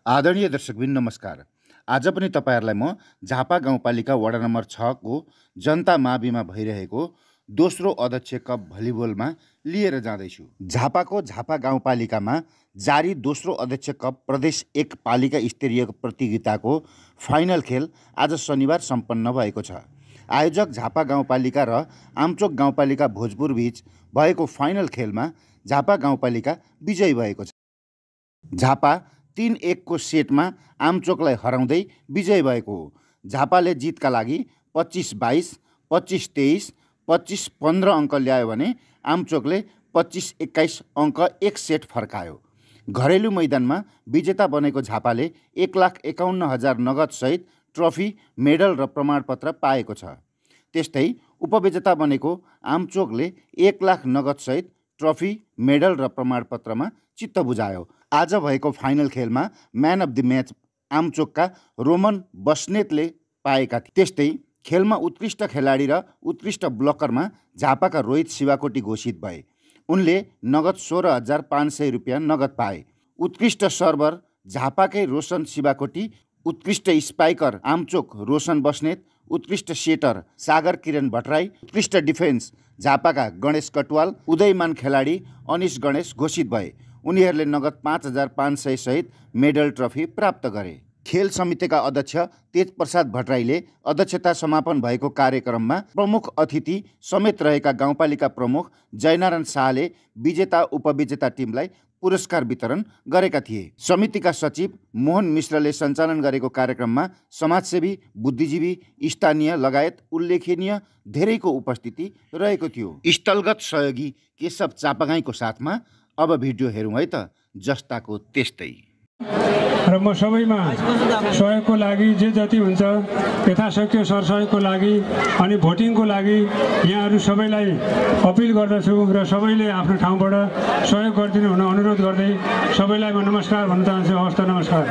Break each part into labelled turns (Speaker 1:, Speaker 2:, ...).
Speaker 1: आदरणीय दर्शकबिन नमस्कार। आज पनि तपाईहरुलाई म झापा गाउँपालिका वडा नम्बर 6 को जनता माविमा भइरहेको दोस्रो अध्यक्ष कप भलिबलमा लिएर जाँदैछु। झापाको झापा गाउँपालिकामा जारी दोस्रो अध्यक्ष कप प्रदेश 1 पालिका स्तरीय प्रतियोगिताको फाइनल खेल आज शनिबार सम्पन्न भएको छ। आयोजक झापा गाउँपालिका र आमचोक गाउँपालिका भोजपुर बीच भएको फाइनल खेलमा झापा गाउँपालिका विजयी भएको छ। झापा 3-1 को सेटमा आमचोकलाई हराउँदै विजय भएको हो। झापाले जितका लागि 25-22, 25-23, 25-15 अङ्क ल्यायो भने आमचोकले 25-21 अङ्क एक सेट फर्कायो। घरेलु मैदानमा विजेता बनेको झापाले 1,51,000 नगद सहित ट्रफी, मेडल र प्रमाणपत्र पाएको छ। त्यस्तै उपविजेता बनेको आमचोकले 1 लाख नगद सहित ट्रफी, मेडल र प्रमाणपत्रमा चित्त बुझायो। आज भएको फाइनल खेलमा म्यान अफ द म्याच आमचोकका रोमन बस्नेतले पाएका थिए। त्यस्तै खेलमा उत्कृष्ट खेलाडी र उत्कृष्ट ब्लकरमा झापाका रोहित शिवाकोटी घोषित भए। उनले नगद 16,500 रुपियाँ नगद पाए। उत्कृष्ट सर्भर झापाकै रोशन शिवाकोटी, उत्कृष्ट स्पाइकर आमचोक रोशन बस्नेत, उत्कृष्ट सेटर सागर किरण भट्टराई, उत्कृष्ट डिफेन्स झापाका गणेश कटवाल, उदयमान खेलाडी अनिश गणेश घोषित भए। उनीहरूले नगद 5,500 सहित मेडल ट्रफी प्राप्त गरे। खेल समितिका अध्यक्ष तेज प्रसाद भट्टराईले अध्यक्षता समापन भएको कार्यक्रममा प्रमुख अतिथि समेत रहेका गाउँपालिका प्रमुख जयनारायण शाहले विजेता उपविजेता टिमलाई पुरस्कार वितरण गरेका थिए। समितिका सचिव मोहन मिश्रले सञ्चालन गरेको कार्यक्रममा समाजसेवी, बुद्धिजीवी, स्थानीय लगायत उल्लेखनीय धेरैको उपस्थिति रहेको थियो। स्थलगत सहयोगी केशव चापागाईको साथमा अब भिडियो हेरौँ है त, जस्ताको त्यस्तै।
Speaker 2: र म सबैमा सहयोगको लागि जे जति हुन्छ यथाशक्य सरसहयोगको लागि अनि भोटिङको लागि यहाँहरू सबैलाई अपिल गर्दछु र सबैले आफ्नो ठाउँबाट सहयोग गरिदिनु हुन अनुरोध गर्दै सबैलाई म नमस्कार भन्न चाहन्छु। हवस् त, नमस्कार।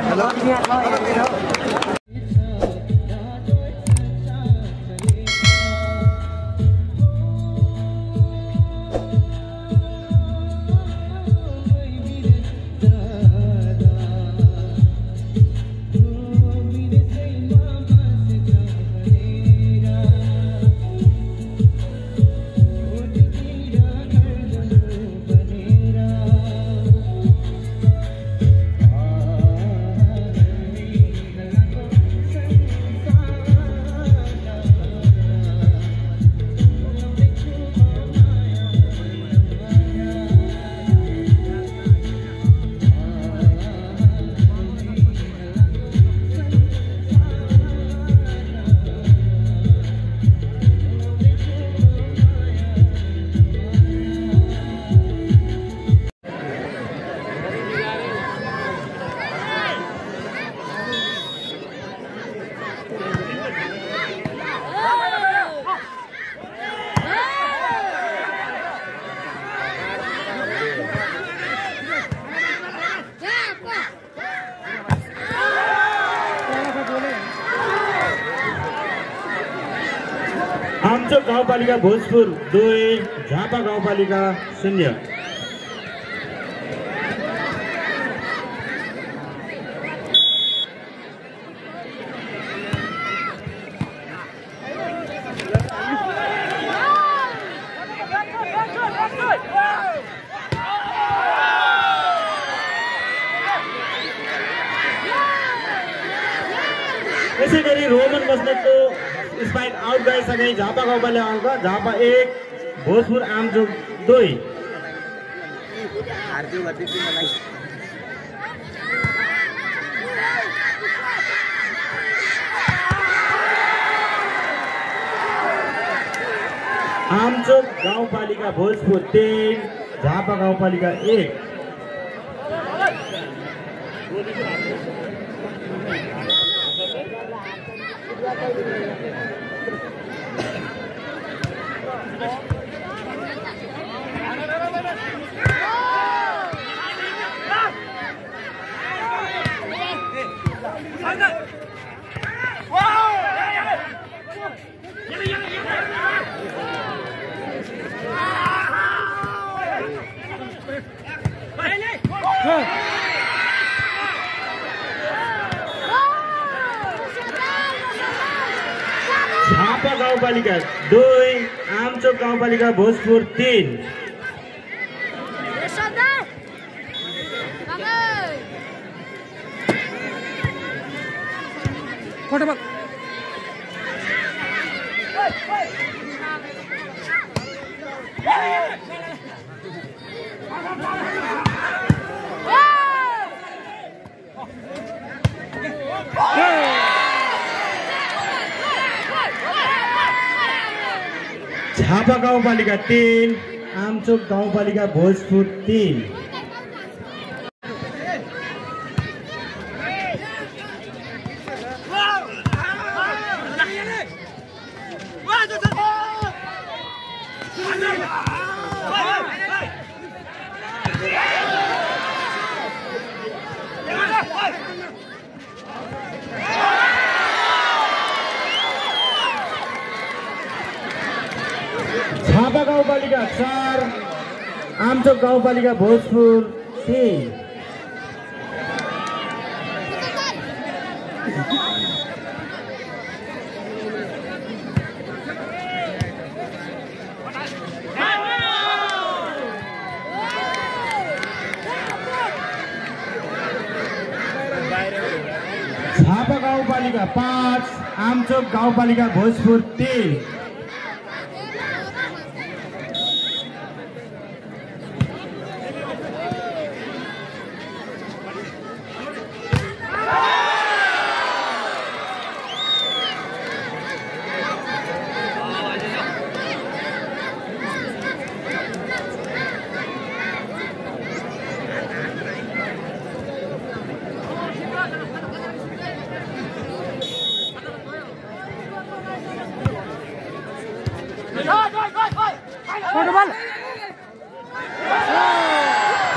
Speaker 3: आमचोक गाउँपालिका भोजपुर 2, झापा गाउँपालिका 0। यसै गरी रोमन बस्नेतको स्पाइक आउट गइसके झापा गाउँपालिका अङ्क झापा 1, भोजपुर आमचोक 2। आमचोक गाउँपालिका भोजपुर 3, झापा गाउँपालिका 1। झापा गाउँपालिका 2 आमचोक गाउँपालिका भोजपुर 3 झापा गाउँपालिका 3 आमचोक गाउँपालिका भोजपुर 3 झापा गाउँपालिका 4 आमचोक गाउँपालिका भोजपुर 3 झापा गाउँपालिका 5 आमचोक गाउँपालिका भोजपुर 3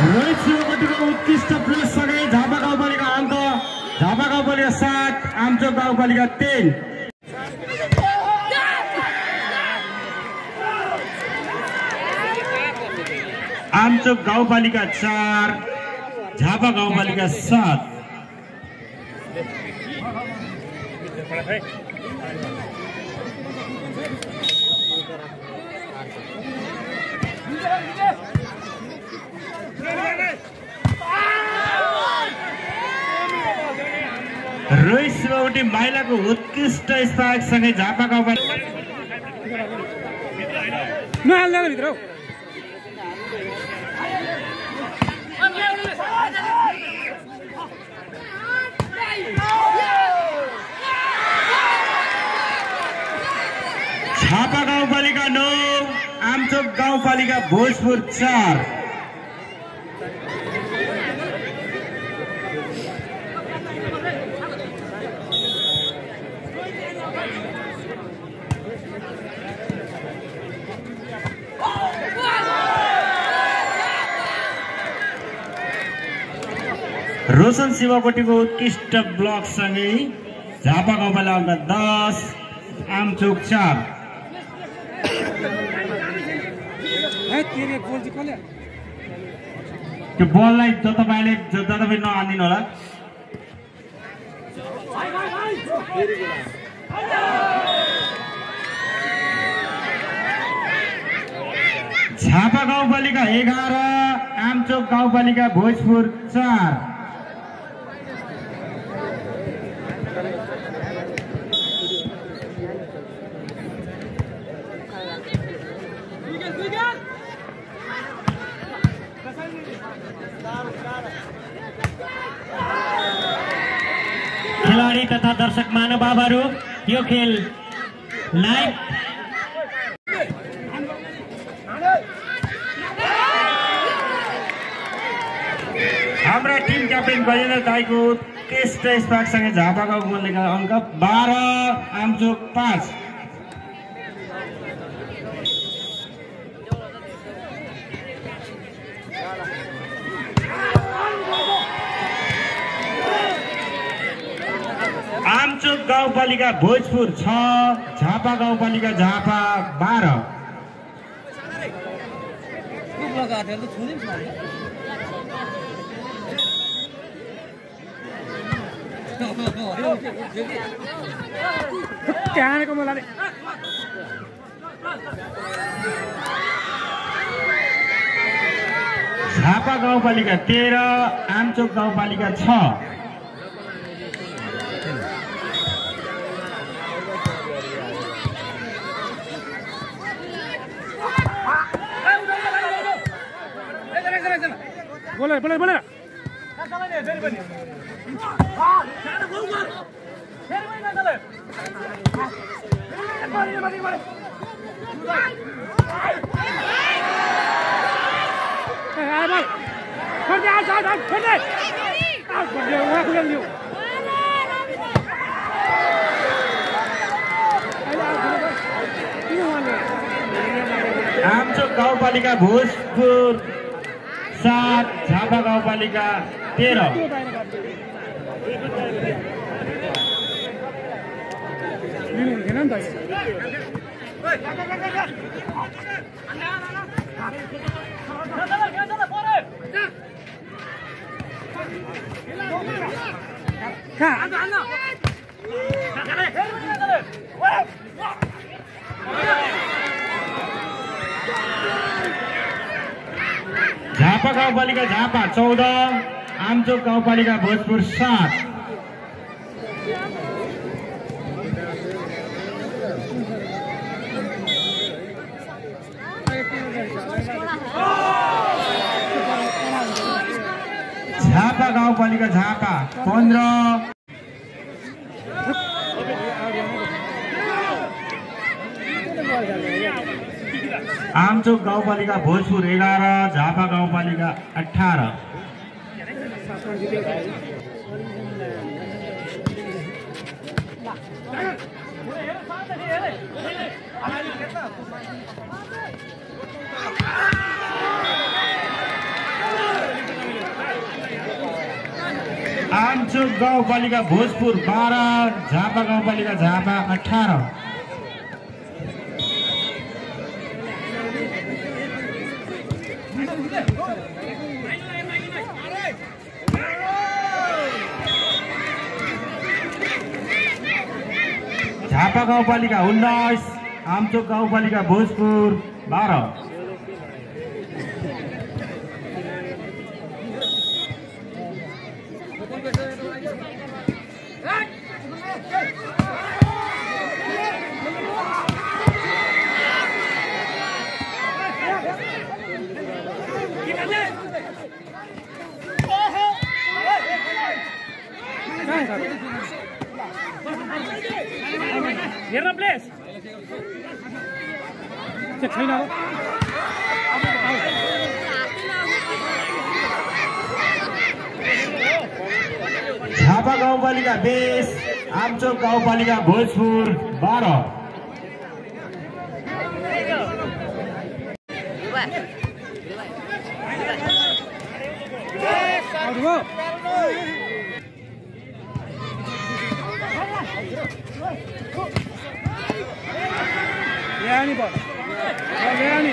Speaker 3: रोहित शिवकोटीको उत्कृष्ट प्रयाससँगै झापा गाउँपालिका अङ्क झापा गाउँपालिका 7 आमचोक गाउँपालिका 3 आमचोक गाउँपालिका 4 झापा गाउँपालिका 7 रोहित शिवकोटी महिलाको उत्कृष्ट स्पाइकसँगै झापा गाउँपालिका झापा गाउँपालिका 9 आमचोक गाउँपालिका भोजपुर 4 रोशन शिवकोटीको उत्कृष्ट ब्लकसँगै झापा गाउँपालिका अङ्क 10 आमचोक 4 त्यो बललाई तपाईँले जताततै नहानिदिनु होला। झापा गाउँपालिका 11 आमचोक गाउँपालिका भोजपुर 4 खेलाडी तथा दर्शक महानुभावहरू यो खेल लाइभ हाम्रा टिम क्याप्टेन गजेन्द्र दाईको उत्कृष्ट स्पार्कसँगै झापा गाउँपालिका अङ्क 12 आमचोक 5 आमचोक गाउँपालिका भोजपुर 6 झापा गाउँपालिका झापा 12
Speaker 4: झापा
Speaker 2: त्यहाँको मलाई
Speaker 3: झापा गाउँपालिका 13 आमचोक गाउँपालिका 6
Speaker 2: बोले बोले बोले
Speaker 3: आमचोक गाउँपालिका भोजपुर 7 झापा गाउँपालिका 13 झापा गाउँपालिका झापा 14 आमचोक गाउँपालिका भोजपुर 7 झापा गाउँपालिका झापा 15 आमचोक गाउँपालिका भोजपुर 11 झापा गाउँपालिका 18 आमचोक गाउँपालिका भोजपुर 12 झापा गाउँपालिका झापा 18 झापा गाउँपालिका 19 आमचोक गाउँपालिका भोजपुर 12
Speaker 2: हेर्न प्लेस छैन
Speaker 3: झापा गाउँपालिका 20 आमचोक गाउँपालिका भोजपुर 12
Speaker 2: ल्यानी बल ल्यानी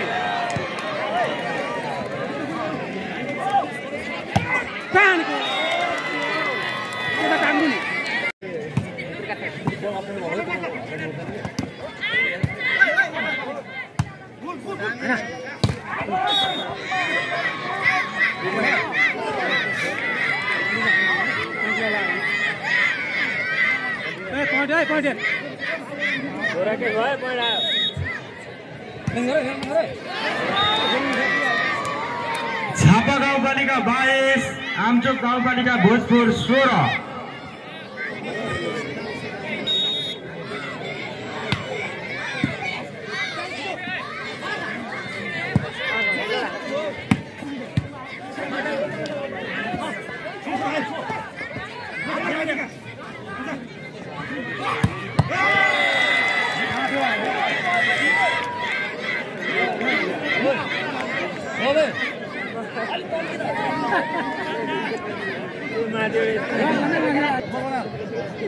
Speaker 2: कानको यता कान्नु नि
Speaker 3: झापा गाउँपालिका 22 आमचोक गाउँपालिका भोजपुर 16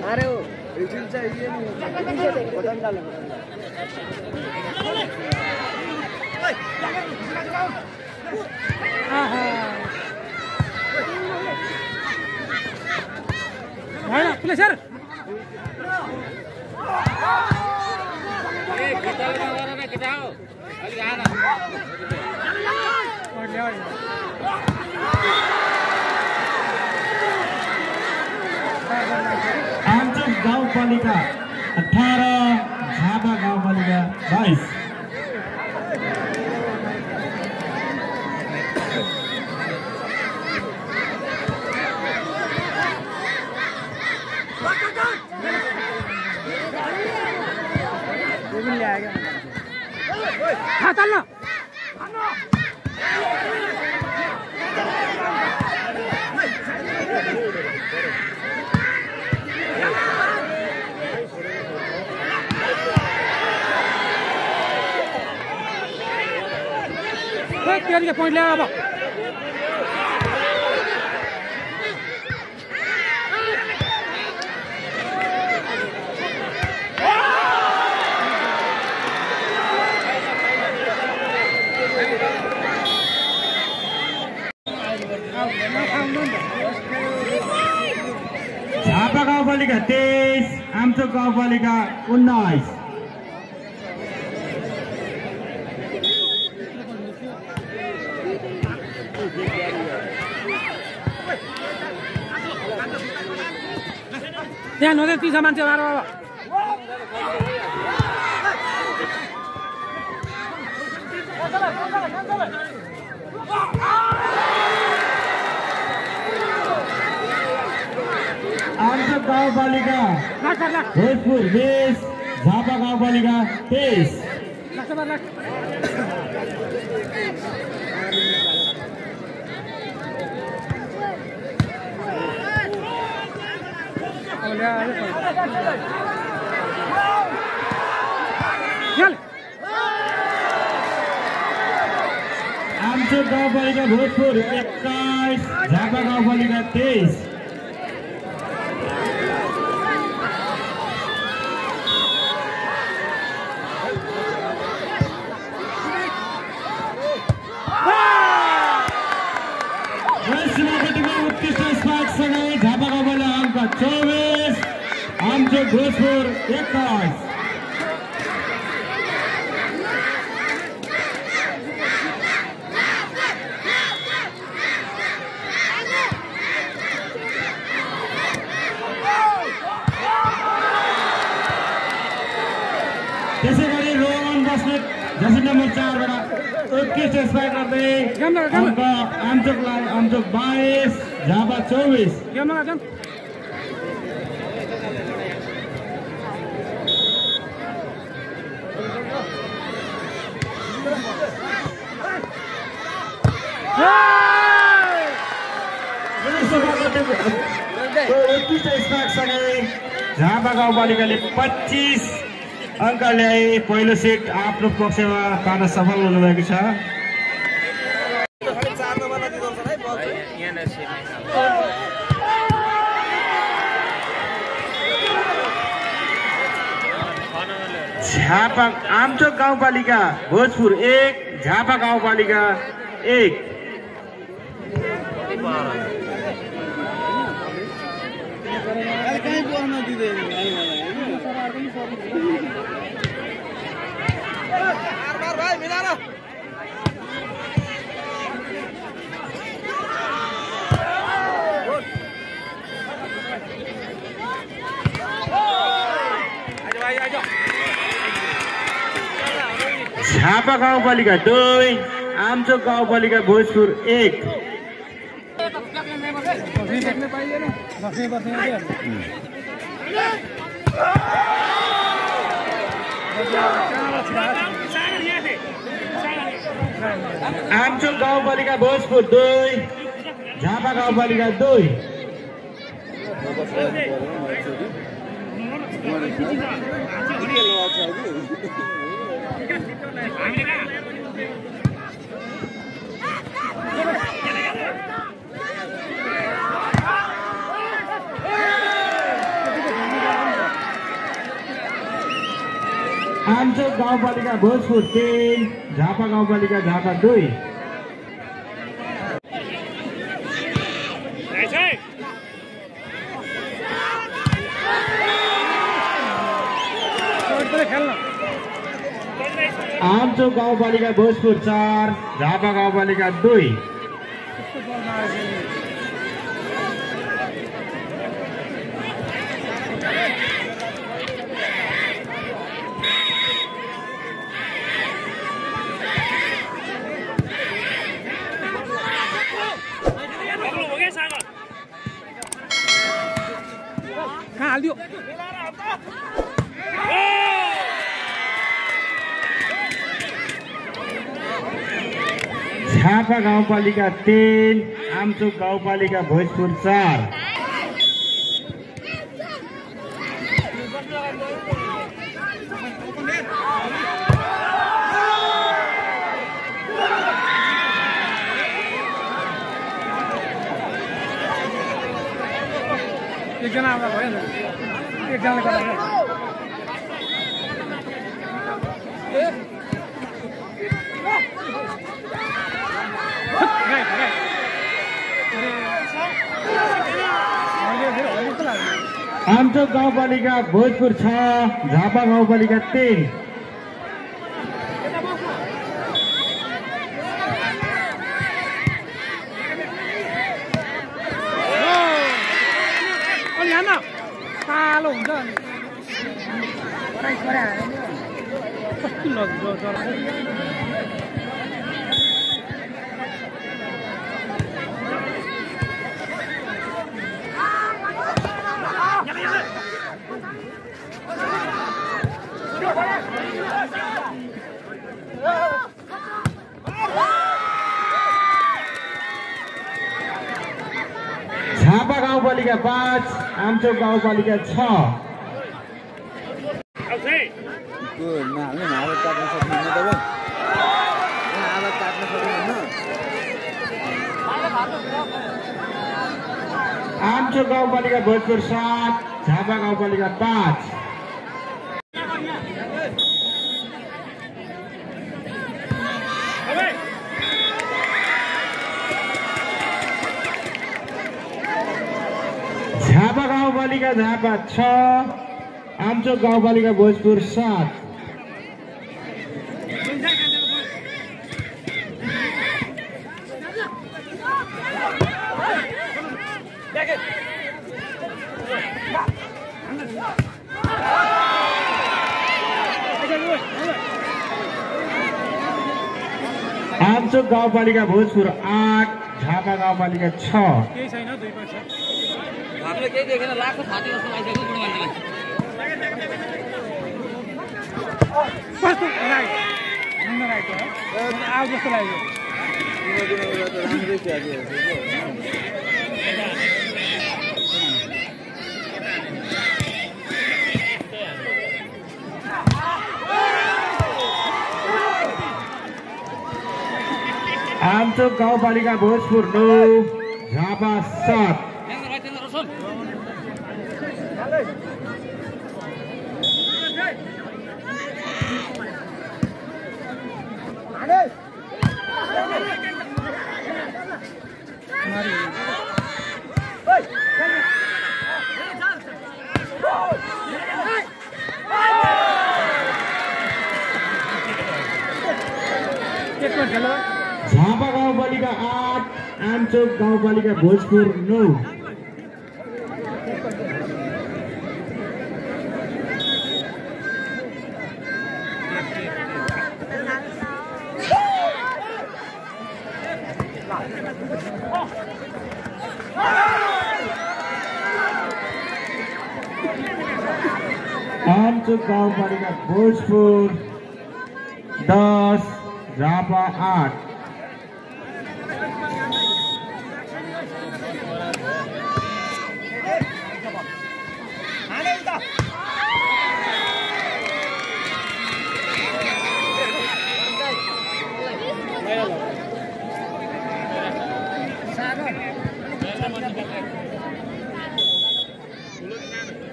Speaker 4: अरे वो रिचिल चाहिए बटन डालो
Speaker 2: होइन
Speaker 3: आमचोक गाउँपालिका 18, झापा गाउँपालिका 22।
Speaker 4: पॉइंट ले अब
Speaker 3: झापा गाउँपालिका 23, आमचोक गाउँपालिका 19।
Speaker 4: यहाँ नदिए 30 मान्छे मार अब
Speaker 3: आमचोक गाउँपालिका भोजपुर 20, झापा गाउँपालिका 23। आमचोक गाउँपालिका भोजपुर 21, झापा गाउँपालिका 23। उत्कृष्ट स्पार्कसँगै झापा गाउँपालिका अङ्क 24, आमचोक भोजपुर 21। त्यसै गरी रोहन बस्नेत जर्सी नम्बर 4 बाट उत्कृष्ट स्पाइक गर्दै अङ्क आमचोकलाई आमचोक 22, झापा 24। उत्कृष्ट स्पाइकसँगै झापा गाउँपालिकाले 25 अङ्क ल्याए पहिलो सेट आफ्नो पक्षमा पार्न सफल हुनुभएको छ। झापा आमचोक गाउँपालिका भोजपुर 1, झापा गाउँपालिका 1। झापा गाउँपालिका 2, आमचोक गाउँपालिका भोजपुर 1। आमचोक गाउँपालिका भोजपुर 2, झापा गाउँपालिका 2। आमचोक गाउँपालिका भोजपुर 3, झापा गाउँपालिका झापा 2। आमचोक गाउँपालिका भोजपुर 4 झापा गाउँपालिका 2
Speaker 4: कहाँ हालिदियो
Speaker 3: झापा गाउँपालिका 3 आमचोक गाउँपालिका भोजपुर 4
Speaker 4: एकजना आउँदा भयो नि एकजनाले गर्दा
Speaker 3: आमचोक गाउँपालिका भोजपुर 6 झापा गाउँपालिका 3
Speaker 4: अलि हान कालो हुन्छ
Speaker 3: झापा गाउँपालिका 5 आमचोक गाउँपालिका 6 आमचोक गाउँपालिका भोजपुर 7 झापा गाउँपालिका 5 झापा गाउँपालिका झापा 6 आमचोक गाउँपालिका भोजपुर 7 आमचोक गाउँपालिका भोजपुर 8 झापा गाउँपालिका 6
Speaker 4: केही छैन 2 पैसा
Speaker 5: हामीले केही देखेन लाखको छाती जस्तो लागिसक्यो बुढो मान्छेलाई
Speaker 4: कस्तो राम्रो लाग्यो आउ जस्तो लाग्यो
Speaker 3: आमचोक गाउँपालिका भोजपुर 9 झापा 7 झापा गाउँपालिका 8 आमचोक गाउँपालिका भोजपुर 9 आमचोक गाउँपालिका भोजपुर 10 झापा 8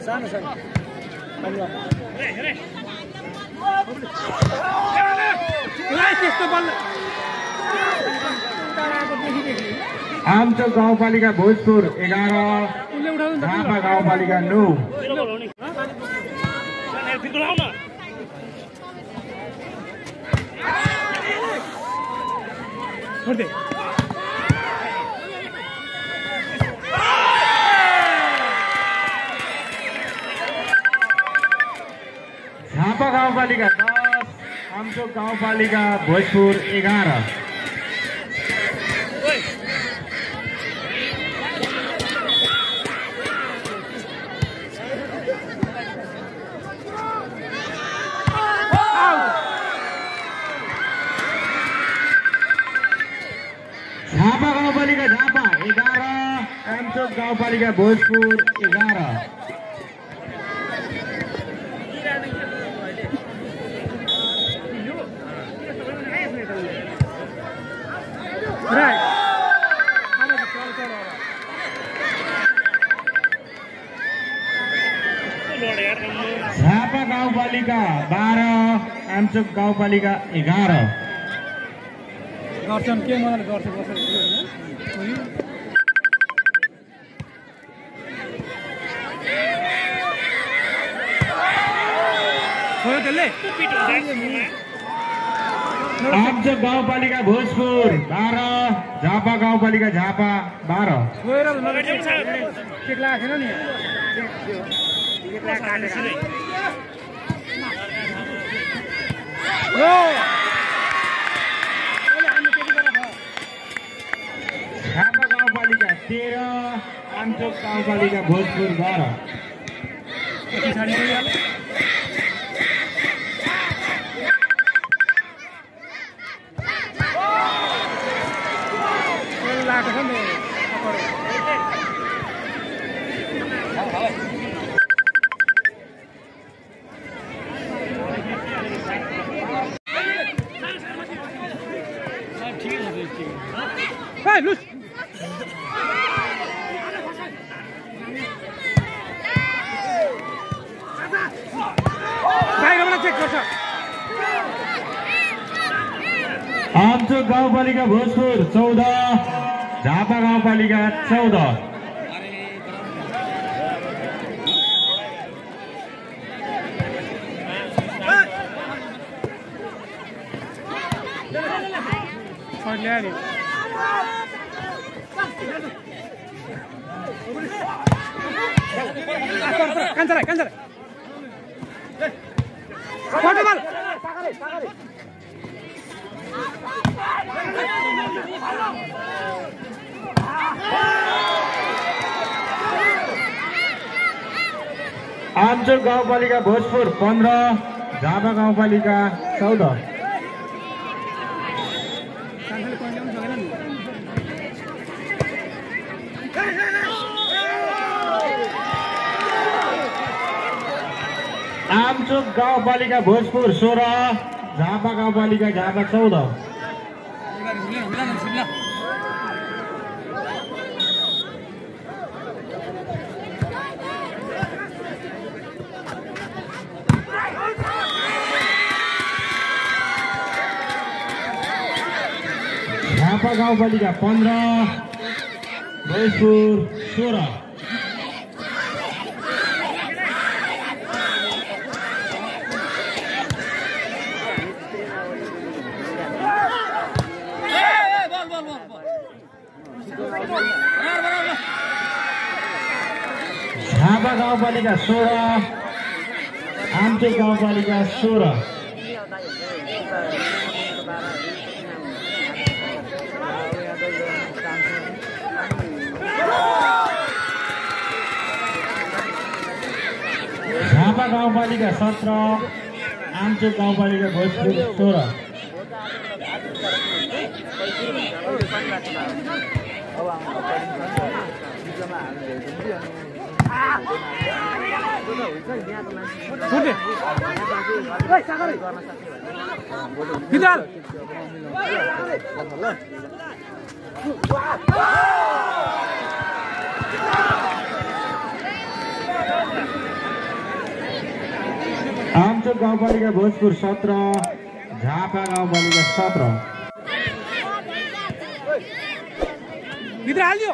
Speaker 4: सानो सानो
Speaker 3: आमचोक गाउँपालिका भोजपुर 11 झापा गाउँपालिका 9
Speaker 4: छोड दे
Speaker 3: झापा गाउँपालिका 10 आमचोक गाउँपालिका भोजपुर 11। झापा गाउँपालिका झापा 11 आमचोक गाउँपालिका भोजपुर 11।
Speaker 4: राइट
Speaker 3: झापा गाउँपालिका 12 आमचोक गाउँपालिका 11।
Speaker 4: गर्छन् के मजाले गर्छ बसेर छोयो त्यसले
Speaker 3: आमचोक गाउँपालिका भोजपुर 12 झापा गाउँपालिका झापा 12।
Speaker 4: छोएर चेक लागेको छैन नि
Speaker 3: झापा गाउँपालिका 13 आमचोक गाउँपालिका भोजपुर 12।
Speaker 4: पछाडि लागेको छ नि Hey, look! बाहिरबाट चेक गर्छ
Speaker 3: आमचोक गाउँपालिका भोजपुर 14 झापा गाउँपालिका 14।
Speaker 4: ल्यायो नि कान्छा फोटोबल
Speaker 3: आमचोक गाउँपालिका भोजपुर 15 झापा गाउँपालिका 14। आमचोक गाउँपालिका भोजपुर 16 झापा गाउँपालिका झापा 14। झापा गाउँपालिका 15 भोजपुर 16। झापा गाउँपालिका 16 आमचोक गाउँपालिका 16। झापा गाउँपालिका 17 आमचोक गाउँपालिका भोजपुर 16। आमचोक गाउँपालिका भोजपुर 17 झापा गाउँपालिका 17।
Speaker 4: भित्र हालिदियो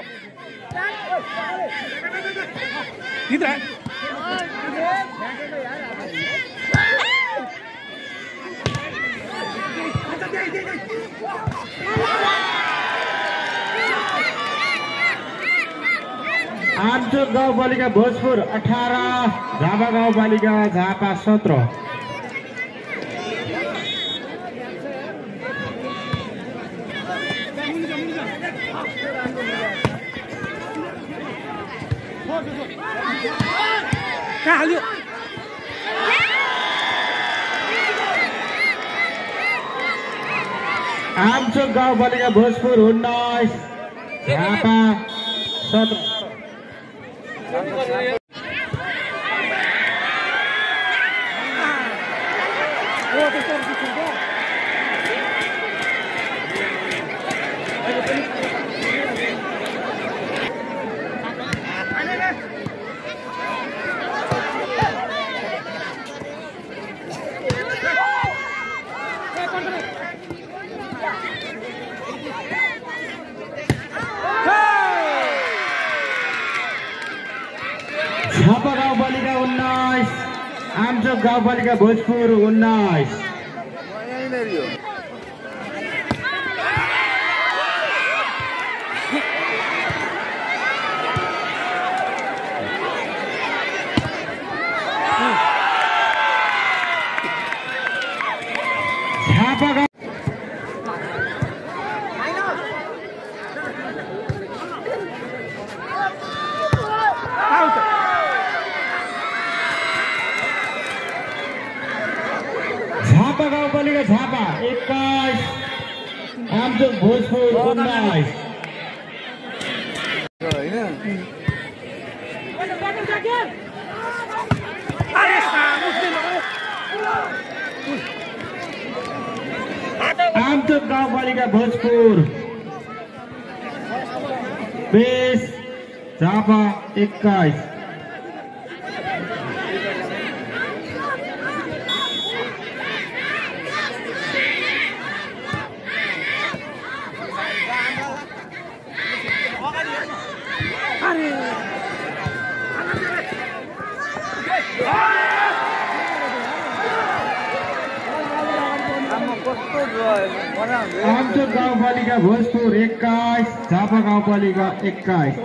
Speaker 4: भित्र
Speaker 3: आमचोक गाउँपालिका भोजपुर 18, झापा गाउँपालिका झापा 17।
Speaker 4: कहाँ हाल्यो
Speaker 3: आमचोक गाउँपालिका भोजपुर 19, झापा 17। झापा गाउँपालिका 19, आमचोक गाउँपालिका भोजपुर 19। झापा गाउँ झापा गाउँपालिका झापा 21, आमचोक भोजपुर 19। आमचोक गाउँपालिका भोजपुर 20, झापा 21। आमचोक गाउँपालिका भोजपुर 21, झापा गाउँपालिका 21।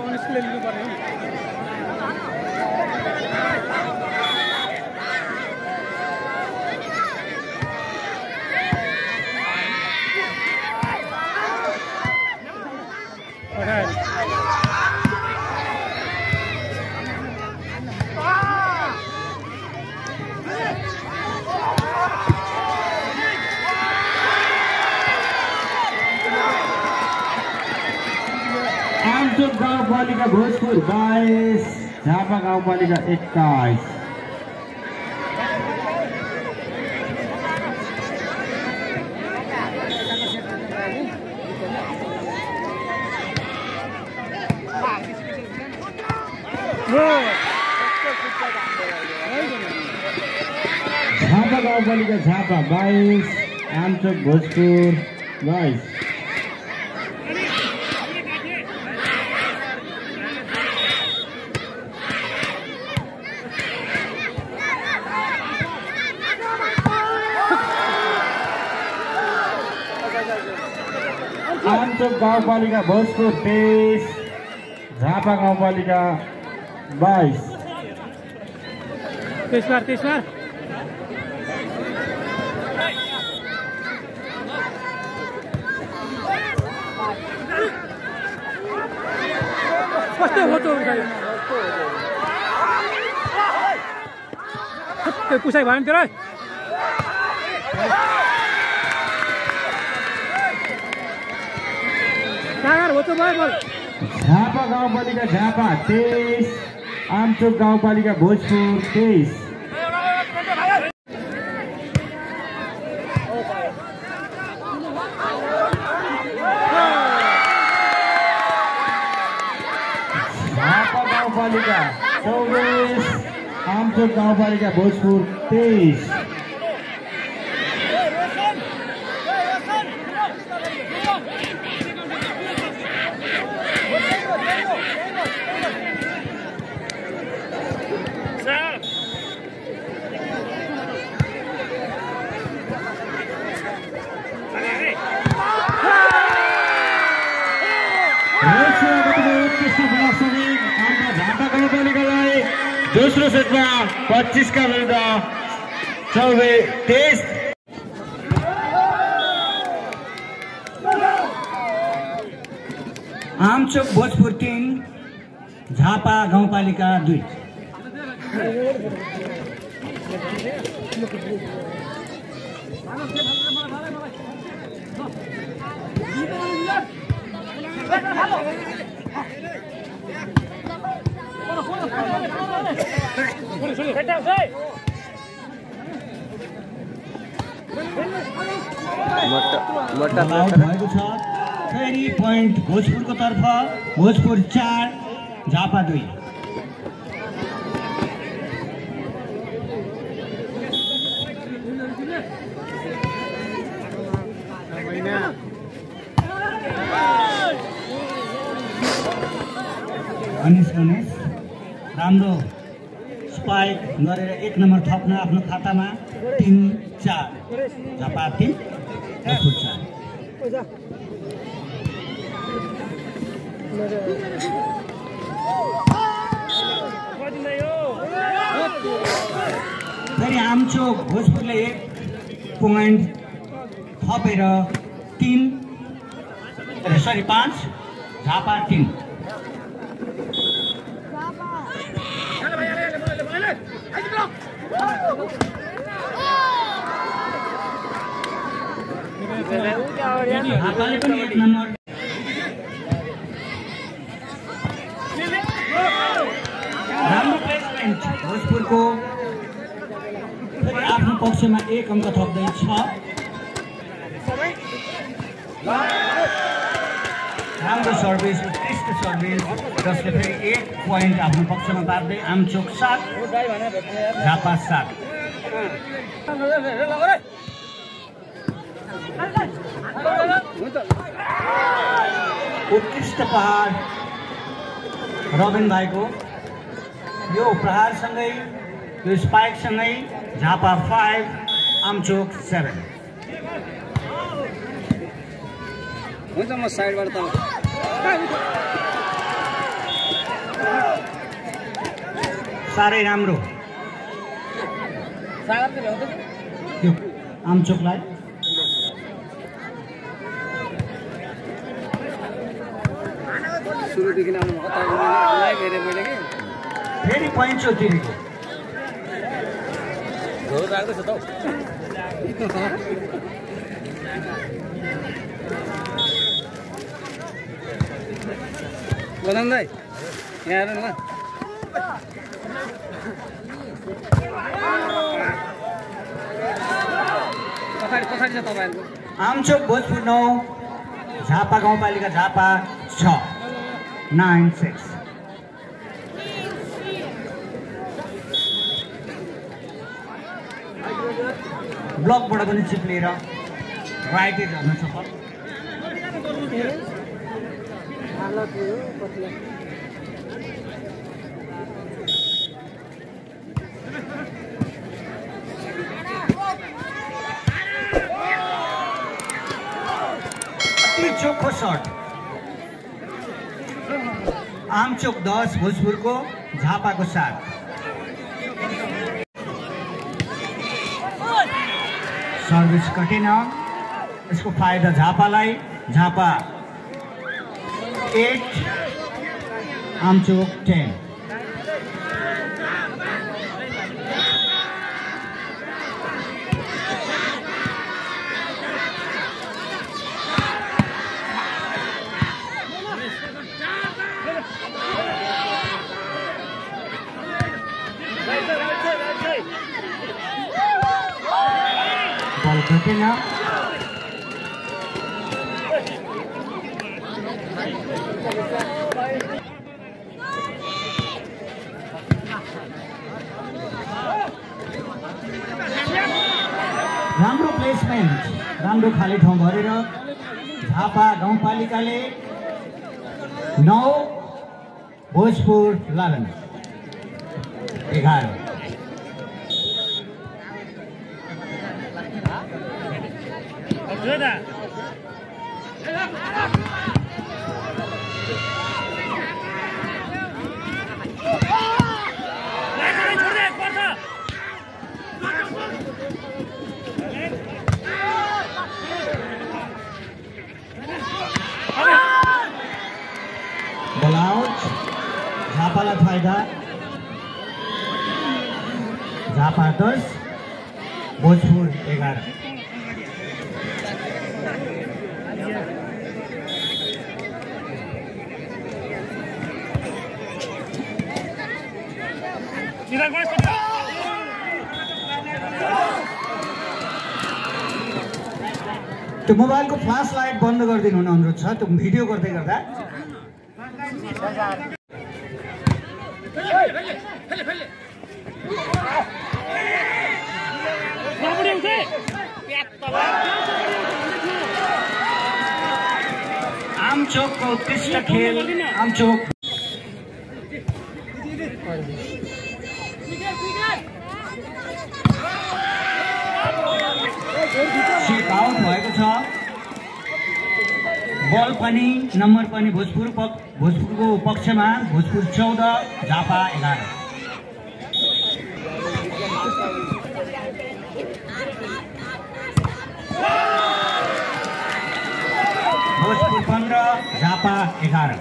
Speaker 3: आमचोक गाउँपालिका भोजपुर 22, झापा गाउँपालिका 21। झापा गाउँपालिका झापा 22, आमचोक भोजपुर 22। आमचोक गाउँपालिका भोजपुर 23, झापा गाउँपालिका 22।
Speaker 4: त्यसबार कस्तो होतो त्यो पुसाइ भयो नि तेरो कहाँ होतो भयो
Speaker 3: झापा गाउँपालिका झापा 23, आमचोक गाउँपालिका भोजपुर 23। झापा गाउँपालिका 24, आमचोक गाउँपालिका भोजपुर 23। Rachel, दोस्रो सेटमा 25 का विरुद्ध 23।
Speaker 6: आमचोक भोजपुर 3 झापा गाउँपालिका 2। दबाउ भएको छ। फेरि पोइन्ट भोजपुरको तर्फ। भोजपुर 4 झापा 2। अनिस राम्रो स्पाइक गरेर 1 नम्बर थप्न आफ्नो खातामा। 3-4 झापा 3 भोजपुर 4। फेरि आमचोक भोजपुरले 1 पोइन्ट थपेर 5 झापा 3। झापाले पनि 1 नम्बर। राम्रो प्लेसमेन्ट भोजपुरको। फेरि आफ्नो पक्षमा 1 अङ्क थप्दैछ। राम्रो सर्भिस, उत्कृष्ट सर्भिस, जसले फेरि 1 पोइन्ट आफ्नो पक्षमा पार्दै आमचोक 7 झापा 7। उत्कृष्ट प्रहार रबिन भाइको। यो प्रहारसँगै यो स्पाइकसँगै झापा 5 आमचोक 7।
Speaker 5: हुन्छ म साइडबाट त
Speaker 6: साह्रै राम्रो यो आमचोकलाई।
Speaker 5: सुरुदेखि आउनु मैले के
Speaker 6: फेरि पोइन्ट चौतिरेको।
Speaker 5: घोर राख्दैछ त बदन दाइ यहाँ हेर्नु ल। पछाडि छ तपाईँहरूको।
Speaker 6: आमचोक भोजपुर 9 झापा गाउँपालिका झापा 6 9-6। ब्लकबाट पनि चिप्लेर राइट झर्न सफल। अति चोखो सर्ट। आमचोक 10 भोजपुरको झापाको 7। सर्भिस कठिन, यसको फाइदा झापालाई। झापा 8 आमचोक 10। बल कठिन। राम्रो प्लेसमेन्ट, राम्रो खाली ठाउँ भरेर झापा गाउँपालिकाले 9 भोजपुर 11 11। झापा 10 भोजपुर 11। त्यो मोबाइलको फ्ल्यास लाइट बन्द गरिदिनु हुन अनुरोध छ, त्यो भिडियो गर्दै गर्दा। आमचोकको उत्कृष्ट खेल आमचोक सेट आउट भएको छ। बल पनि नम्बर पनि भोजपुरको पक्षमा, भोजपुर 14 झापा 11। भोजपुर 15 झापा 11।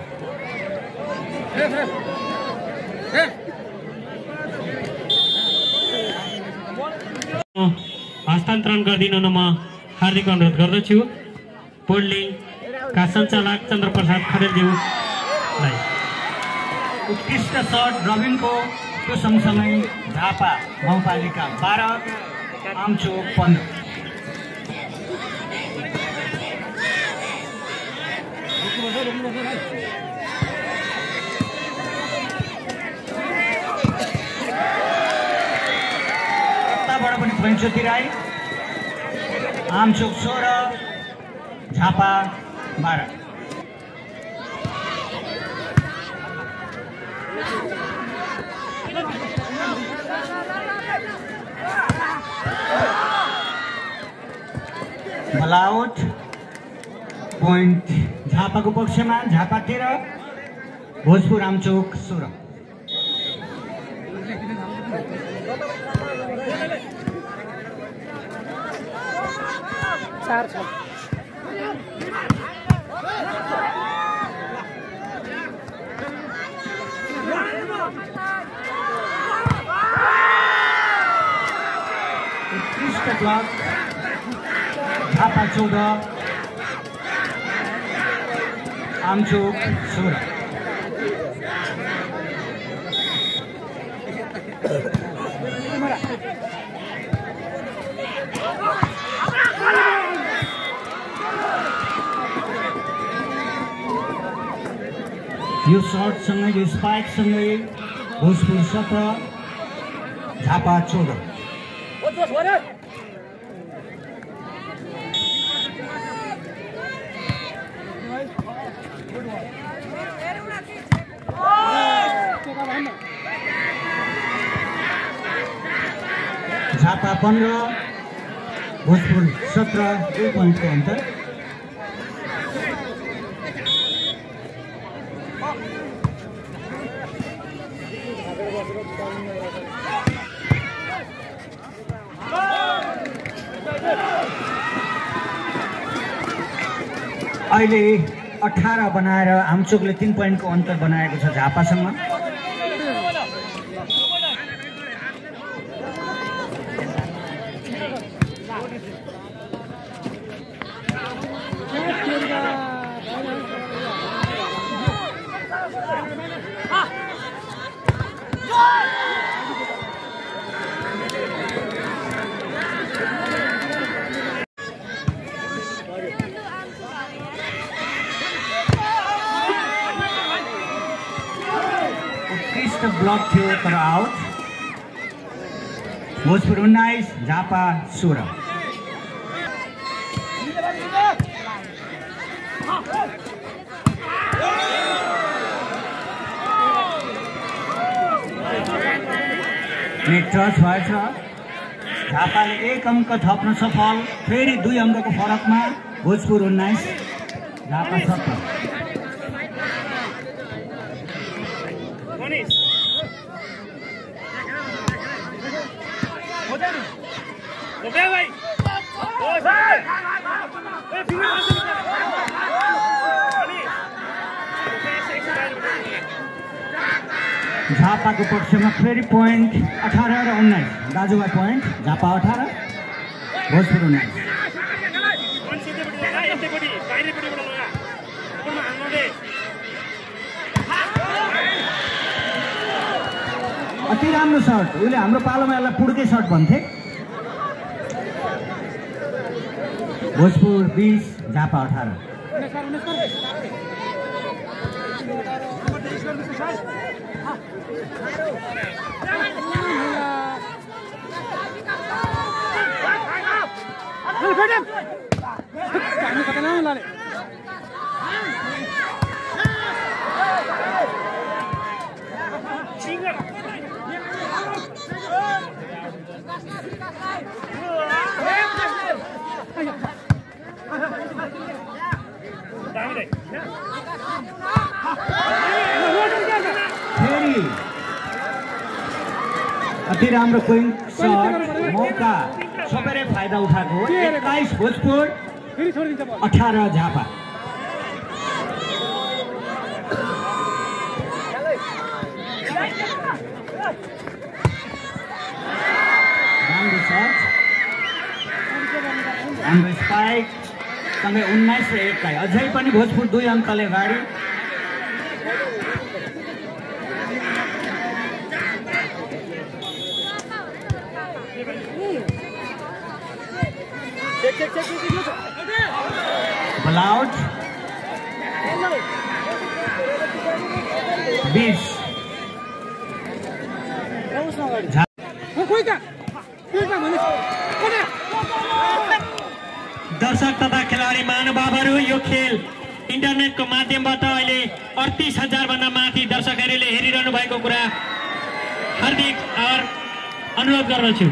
Speaker 7: हस्तान्तरण गरिदिन म हार्दिक अनुरोध गर्दछु। पोलिङका सञ्चालक चन्द्रप्रसाद खरेलज्यूलाई।
Speaker 6: उत्कृष्ट शट रविनको, त्यो सँगसँगै झापा गाउँपालिका 12 आमचोक 15। यताबाट पनि पैँचोत्ती राई, आमचोक 16 झापा 12। बलाउट पोइन्ट झापाको पक्षमा, झापा 13 भोजपुर आमचोक 16। उत्कृष्ट ब्लक झापा 14 आमचोक 16। यो सर्टसँगै, यो स्पाइकसँगै भोजपुर 17 झापा 14। झापा 15 भोजपुर 17 2 पोइन्टको अन्तर। अहिले 18 बनाएर आमचोकले 3 पोइन्टको अन्तर बनाएको छ झापासँग। ब्लक थियो तर out. Bhojpur 19 Jhapa 16। Net touch भएछ। झापाले 1 अङ्क थप्न सफल। फेरि 2 अङ्कको फरकमा भोजपुर 19 झापा 17। झापाको पक्षमा फेरि पोइन्ट 18 र 19 दाजुभाइ पोइन्ट झापा 18 भोजपुर 19 अति राम्रो सर्ट उसले हाम्रो पालोमा यसलाई पुड्के सर्ट भन्थे भोजपुर 20 झापा 18 फेरि अति राम्रो क्विक सर्ट मौका सबैले फाइदा उठाएको 21 भोजपुर 18 झापा राम्रो सर्ट राम्रो स्पाइक सँगै 19 र 21 अझै पनि भोजपुर 2 अङ्कले अगाडि Allowed 20
Speaker 7: दर्शक तथा खेलाडी महानुभावहरू यो खेल इन्टरनेटको माध्यमबाट अहिले 38,000 भन्दा माथि दर्शकहरूले हेरिरहनु भएको कुरा हार्दिक अनुरोध गर्दछु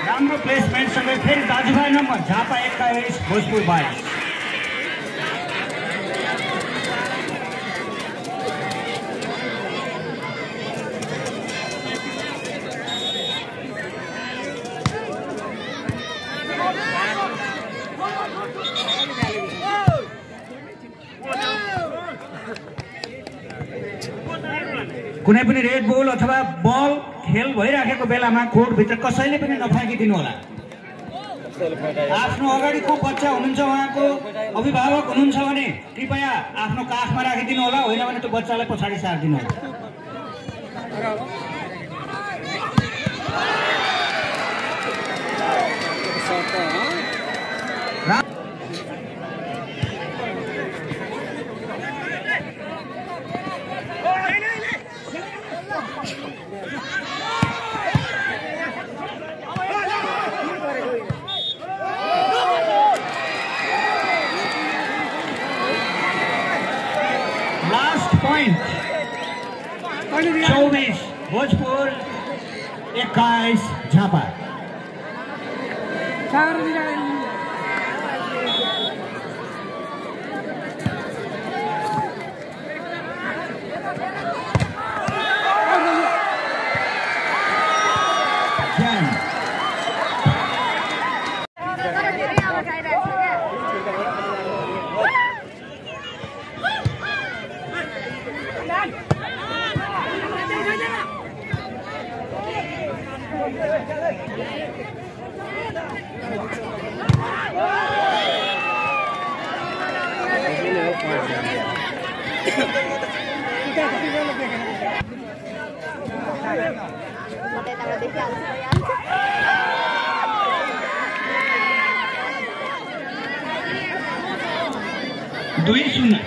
Speaker 6: राम्रो प्लेसमेन्ट सँगै फेरि दाजुभाइ नम्बर झापा 21 भोजपुर 22 कुनै पनि रेड बल अथवा बल खेल भइराखेको बेलामा कोर्टभित्र कसैले पनि नफ्याँकिदिनु होला आफ्नो अगाडिको बच्चा हुनुहुन्छ उहाँको अभिभावक हुनुहुन्छ भने कृपया आफ्नो काखमा राखिदिनु होला होइन भने त्यो बच्चालाई पछाडि सारिदिनु होला Point 24 भोजपुर 21 झापा दुई शून्य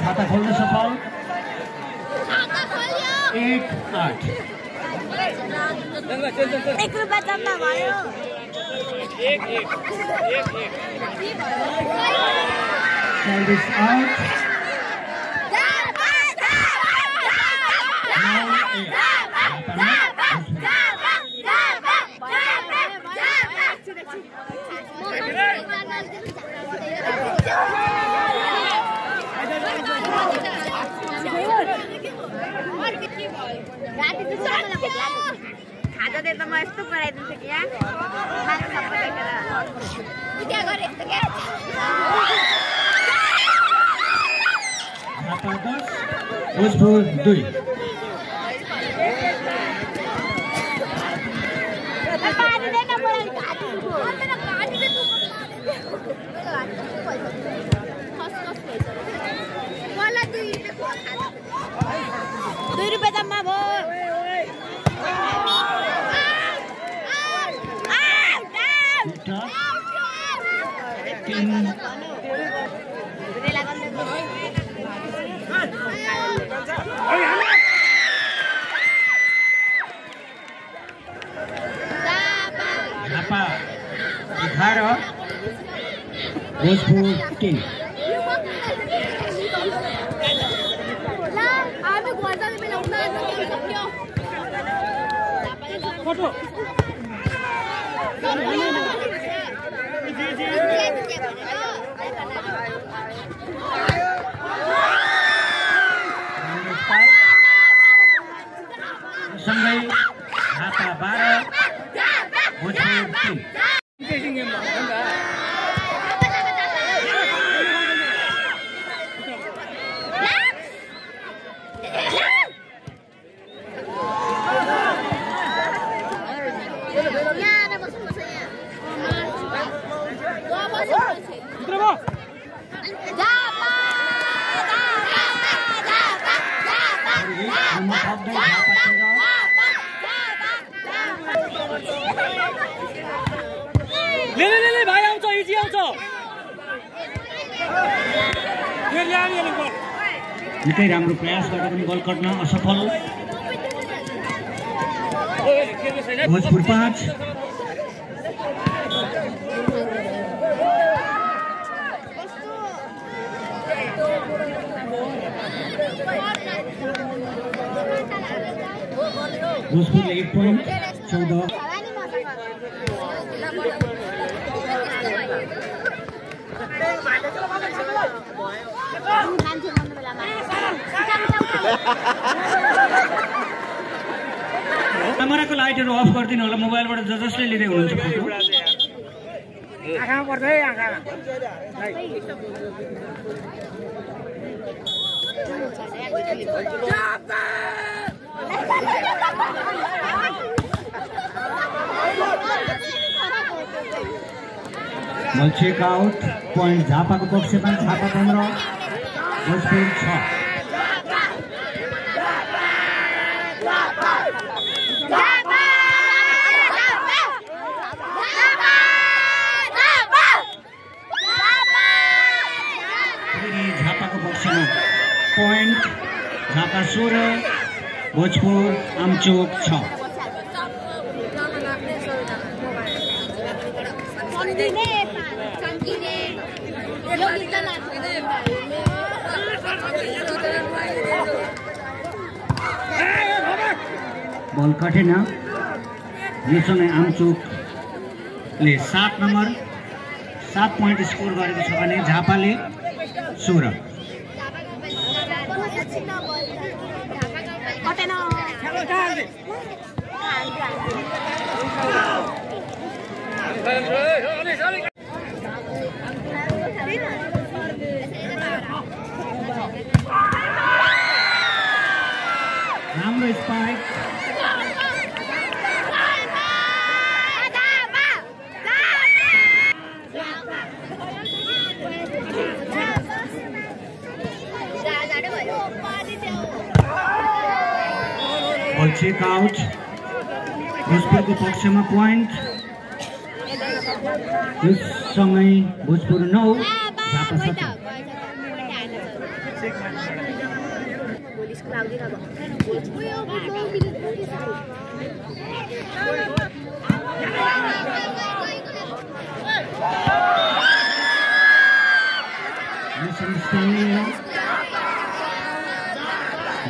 Speaker 6: खाता खोल्न सफल 1-8
Speaker 8: 1 रुपैयाँ जम्मा भयो
Speaker 6: Service out.
Speaker 8: खाजा दे त म यस्तो गराइदिन्छु कि यहाँ खाजा सबै देखेर क्या गरे यस्तो के
Speaker 6: भोजपुर 2
Speaker 8: पानी दे न मलाई घाटी दु मलाई घाटी दे तू खस खस पैसा मलाई 2 रुपैयाँ जम्मा भयो
Speaker 6: भोजपुर 3
Speaker 4: फोटो
Speaker 6: सँगै हाता 12 भोजपुर 3
Speaker 4: ले भाइ आउँछ इजी आउँछ
Speaker 6: निकै राम्रो प्रयास गर्दा पनि गोल कट्न असफल भोजपुर 5 भोजपुरले 1 पोइन्ट 14 क्यामेराको लाइटहरू अफ गरिदिनु होला मोबाइलबाट जसले लिँदै हुनुहुन्छ फोटो
Speaker 4: आँखामा पर्छ है आँखामा
Speaker 6: बल चेक आउट पोइन्ट झापाको पक्षमा झापा 15 भोजपुर 6 झापाको पक्षमा पोइन्ट झापा 16 भोजपुर आमचोक 6 बल कटेन यो समय आमचोकले 7 नम्बर 7 पोइन्ट स्कोर गरेको छ भने झापाले 16 राम्रो स्पाइक बल चेक आउट भोजपुरको पक्षमा पोइन्ट यस समय भोजपुर 9 झापा 7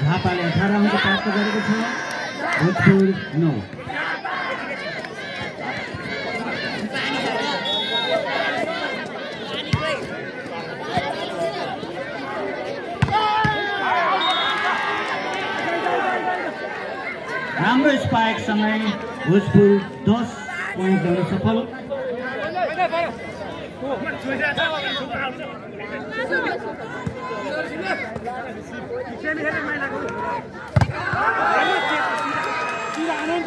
Speaker 6: झापाले 18 अङ्क प्राप्त गरेको छ भोजपुर 9 राम्रो स्पाइक समय भोजपुर 10 पोइन्ट ल्याउन सफल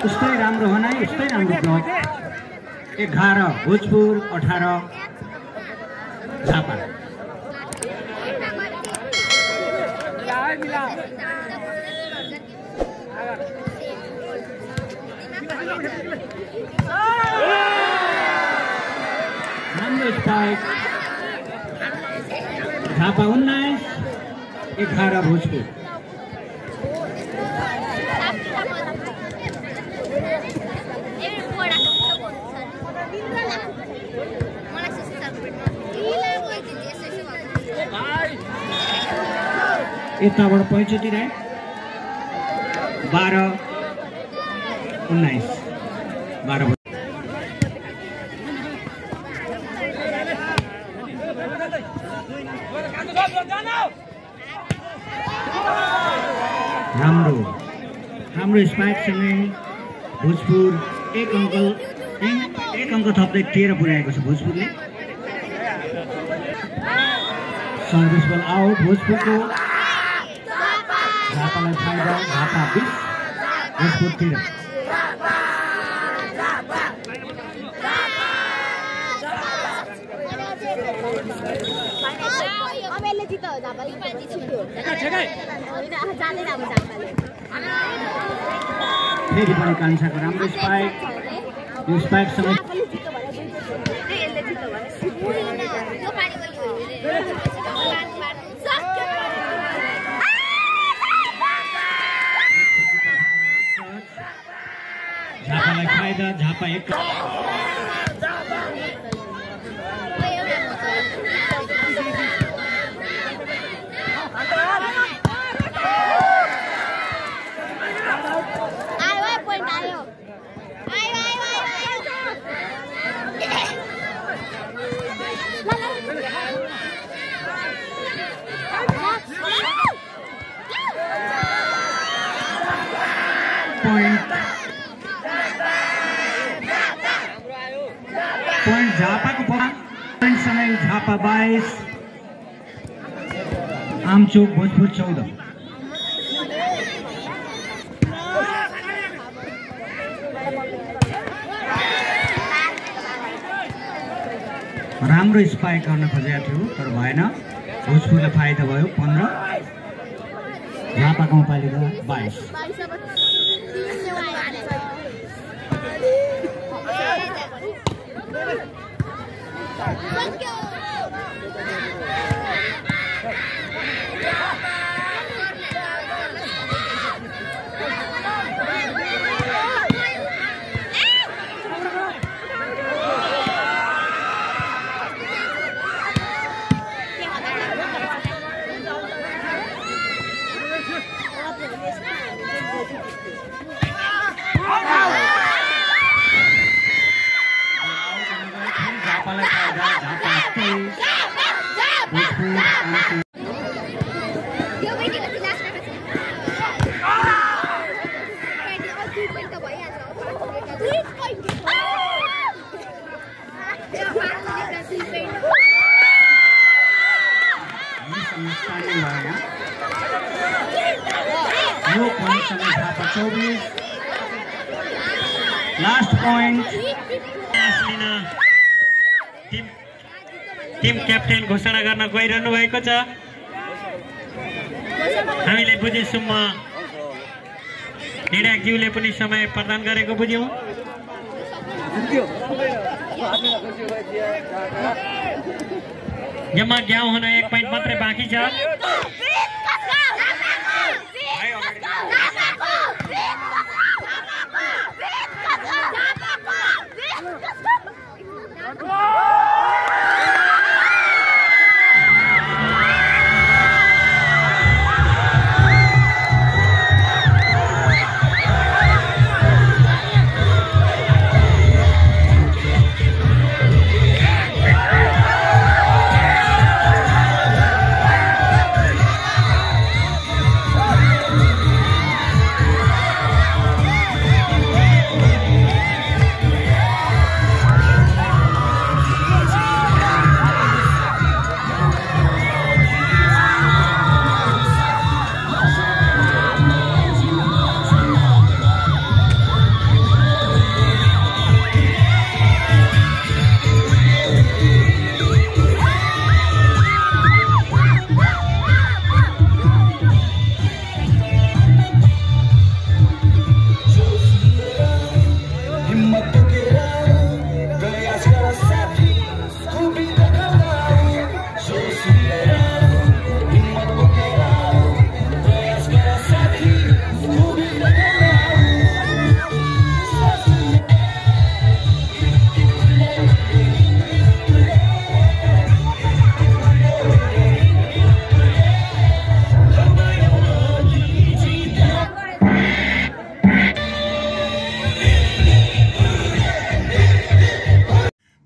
Speaker 6: उस्तै राम्रो होनाइ उस्तै राम्रो ब्लक 11 भोजपुर 18 झापा राम्रो स्पाइक झापा 19 11 भोजपुर यताबाट पैँचोतिर 12 19 12 राम्रो स्पाइकसँगै भोजपुर 1 अङ्क थप्दै 13 पुर्याएको छ भोजपुरले सर्भिस बल आउट भोजपुरको झापालाई फाइदा झापा 20 भोजपुर 13 फेरि पनि कान्छाको राम्रो स्पाइक यो स्पाइकसँग झापालाई फाइदा झापा 1 पोइन्ट झापाको पोइन्टसँगै झापा 22 आमचोक भोजपुर 14 राम्रो स्पाइक गर्न खोजेको थियो तर भएन भोजपुरलाई फाइदा भयो 15 झापा गाउँपालिका 22 झापालाई फाइदा झापा 23
Speaker 8: यो वेटिङ पछि लास्ट राख्छ दुई पोइन्ट त भइहाल्छ दुई point
Speaker 6: last point
Speaker 7: team captain घोषणा गर्न गइरहनु भएको छ। हामीले बुझेछौँ निर्णायकज्यूले पनि समय प्रदान गरेको बुझ्यौँ। जम्मा 11 हुन 1 पोइन्ट मात्रै बाँकी छ।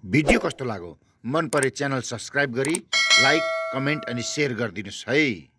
Speaker 1: भिडियो कस्तो लाग्यो मन परे च्यानल सब्स्क्राइब गरी लाइक कमेन्ट अनि शेयर गरिदिनुस् है।